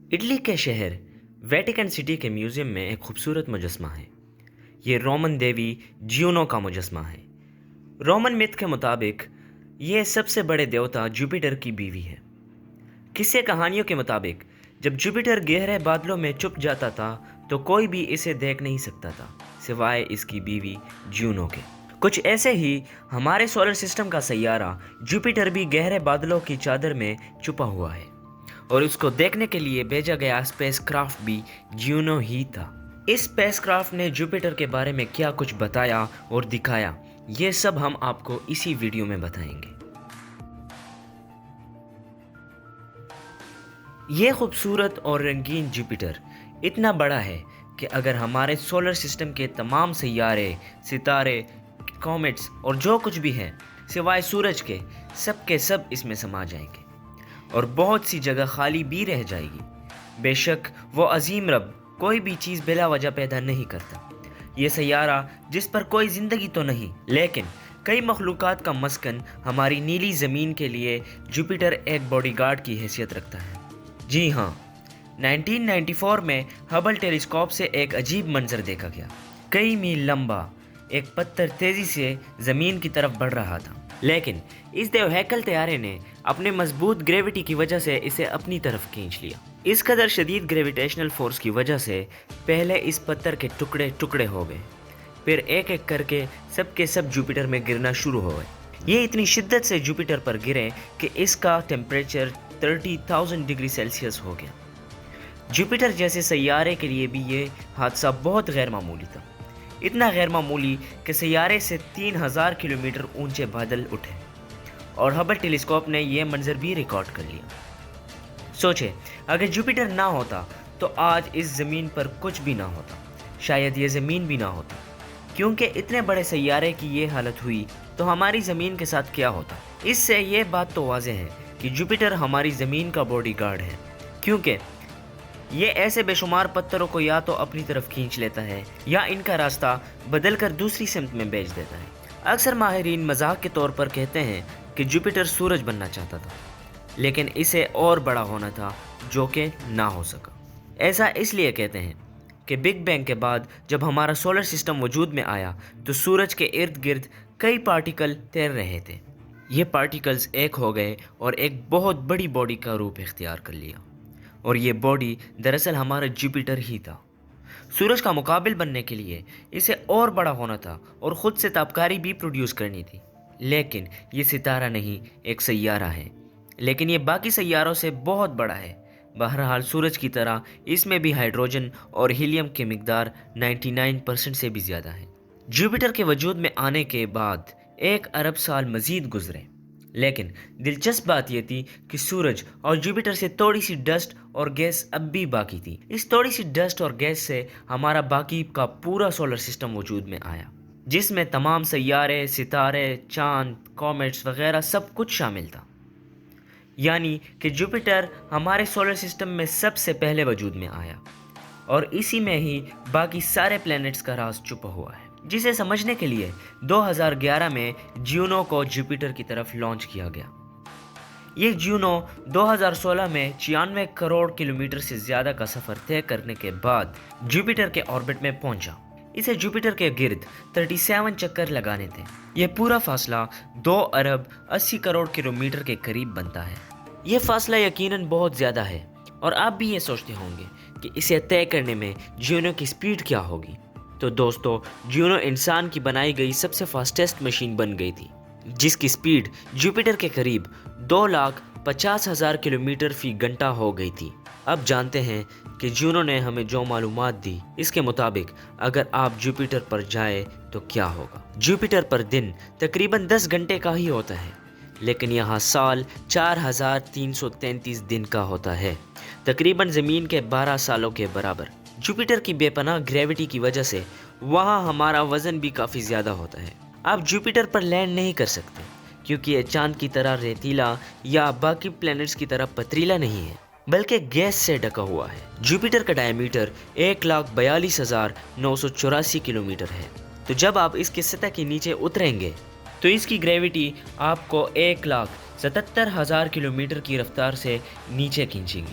Italy کے شہر Vatican city کے میوزیم میں ایک خوبصورت مجسمہ ہے۔ یہ رومن دیوی جیونو کا مجسمہ ہے۔ رومن میتھ کے مطابق یہ سب سے بڑے دیوتا جوپیٹر کی بیوی ہے۔ قصے کہانیوں کے مطابق جب جوپیٹر گہرے بادلوں میں چھپ جاتا تھا تو کوئی بھی اسے دیکھ نہیں سکتا تھا سوائے اس کی بیوی جیونو کے۔ کچھ ایسے ہی ہمارے سولر سسٹم کا سیارہ جوپیٹر بھی گہرے بادلوں کی چادر میں چھپا ہوا ہے، اور اس کو دیکھنے کے لیے بھیجا گیا اسپیس کرافٹ بھی جیونو ہی تھا۔ اس اسپیس کرافٹ نے جوپیٹر کے بارے میں کیا کچھ بتایا اور دکھایا، یہ سب ہم آپ کو اسی ویڈیو میں بتائیں گے۔ یہ خوبصورت اور رنگین جوپیٹر اتنا بڑا ہے کہ اگر ہمارے سولر سسٹم کے تمام سیارے، ستارے، کومیٹس اور جو کچھ بھی ہے سوائے سورج کے سب اس میں سما جائیں گے اور بہت سی جگہ خالی بھی رہ جائے گی۔ بے شک وہ عظیم رب کوئی بھی چیز بلا وجہ پیدا نہیں کرتا۔ یہ سیارہ جس پر کوئی زندگی تو نہیں لیکن کئی مخلوقات کا مسکن ہماری نیلی زمین کے لیے جوپیٹر ایک باڈی گارڈ کی حیثیت رکھتا ہے۔ جی ہاں، 1994 میں ہبل ٹیلیسکوپ سے ایک عجیب منظر دیکھا گیا۔ کئی میل لمبا ایک پتھر تیزی سے زمین کی طرف بڑھ رہا تھا، لیکن اس دیو ہیکل طیارے نے اپنے مضبوط گریوٹی کی وجہ سے اسے اپنی طرف کھینچ لیا۔ اس قدر شدید گریویٹیشنل فورس کی وجہ سے پہلے اس پتھر کے ٹکڑے ٹکڑے ہو گئے، پھر ایک ایک کر کے سب جوپیٹر میں گرنا شروع ہو گئے۔ یہ اتنی شدت سے جوپیٹر پر گرے کہ اس کا ٹیمپریچر 30,000 ڈگری سیلسیس ہو گیا۔ جوپیٹر جیسے سیارے کے لیے بھی یہ حادثہ بہت غیر معمولی تھا، اتنا غیر معمولی کہ سیارے سے 3,000 کلومیٹر اونچے بادل اٹھے، اور ہبل ٹیلیسکوپ نے یہ منظر بھی ریکارڈ کر لیا۔ سوچے اگر جوپیٹر نہ ہوتا تو آج اس زمین پر کچھ بھی نہ ہوتا، شاید یہ زمین بھی نہ ہوتا۔ کیونکہ اتنے بڑے سیارے کی یہ حالت ہوئی تو ہماری زمین کے ساتھ کیا ہوتا؟ اس سے یہ بات تو واضح ہے کہ جوپیٹر ہماری زمین کا باڈی گارڈ ہے، کیونکہ یہ ایسے بے شمار پتھروں کو یا تو اپنی طرف کھینچ لیتا ہے یا ان کا راستہ بدل کر دوسری سمت میں بھیج دیتا ہے۔ اکثر ماہرین مذاق کے طور پر کہتے ہیں کہ جوپیٹر سورج بننا چاہتا تھا، لیکن اسے اور بڑا ہونا تھا جو کہ نہ ہو سکا۔ ایسا اس لیے کہتے ہیں کہ بگ بینگ کے بعد جب ہمارا سولر سسٹم وجود میں آیا تو سورج کے ارد گرد کئی پارٹیکل تیر رہے تھے۔ یہ پارٹیکلز ایک ہو گئے اور ایک بہت بڑی باڈی کا روپ اختیار کر لیا، اور یہ باڈی دراصل ہمارا جوپیٹر ہی تھا۔ سورج کا مقابل بننے کے لیے اسے اور بڑا ہونا تھا اور خود سے تابکاری بھی پروڈیوس کرنی تھی، لیکن یہ ستارہ نہیں، ایک سیارہ ہے، لیکن یہ باقی سیاروں سے بہت بڑا ہے۔ بہرحال سورج کی طرح اس میں بھی ہائیڈروجن اور ہیلیم کی مقدار 99% سے بھی زیادہ ہے۔ جوپیٹر کے وجود میں آنے کے بعد 1 ارب سال مزید گزرے، لیکن دلچسپ بات یہ تھی کہ سورج اور جوپیٹر سے تھوڑی سی ڈسٹ اور گیس اب بھی باقی تھی۔ اس تھوڑی سی ڈسٹ اور گیس سے ہمارا باقی کا پورا سولر سسٹم وجود میں آیا، جس میں تمام سیارے، ستارے، چاند، کومیٹس وغیرہ سب کچھ شامل تھا۔ یعنی کہ جوپیٹر ہمارے سولر سسٹم میں سب سے پہلے وجود میں آیا، اور اسی میں ہی باقی سارے پلینٹس کا راز چھپا ہوا ہے، جسے سمجھنے کے لیے 2011 میں جیونو کو جوپیٹر کی طرف لانچ کیا گیا۔ یہ جیونو 2016 میں 96 کروڑ کلومیٹر سے زیادہ کا سفر طے کرنے کے بعد جوپیٹر کے آربٹ میں پہنچا۔ اسے جوپیٹر کے گرد 37 چکر لگانے تھے۔ یہ پورا فاصلہ 2 ارب 80 کروڑ کلومیٹر کے قریب بنتا ہے۔ یہ فاصلہ یقیناً بہت زیادہ ہے، اور آپ بھی یہ سوچتے ہوں گے کہ اسے طے کرنے میں جیونو کی سپیڈ کیا ہوگی۔ تو دوستو، جیونو انسان کی بنائی گئی سب سے فاسٹیسٹ مشین بن گئی تھی، جس کی سپیڈ جوپیٹر کے قریب 2,50,000 کلومیٹر فی گھنٹہ ہو گئی تھی۔ اب جانتے ہیں کہ جیونو نے ہمیں جو معلومات دی، اس کے مطابق اگر آپ جوپیٹر پر جائیں تو کیا ہوگا۔ جوپیٹر پر دن تقریباً 10 گھنٹے کا ہی ہوتا ہے، لیکن یہاں سال 4,333 دن کا ہوتا ہے، تقریباً زمین کے 12 سالوں کے برابر۔ جوپیٹر کی بے پناہ گریوٹی کی وجہ سے وہاں ہمارا وزن بھی کافی زیادہ ہوتا ہے۔ آپ جوپیٹر پر لینڈ نہیں کر سکتے، کیونکہ یہ چاند کی طرح ریتیلا یا باقی پلینٹس کی طرح پتریلا نہیں ہے، بلکہ گیس سے ڈھکا ہوا ہے۔ جوپیٹر کا ڈائیمیٹر 1,42,984 کلومیٹر ہے، تو جب آپ اس کے سطح کے نیچے اتریں گے تو اس کی گریوٹی آپ کو 1,77,000 کلومیٹر کی رفتار سے نیچے کھینچے گی۔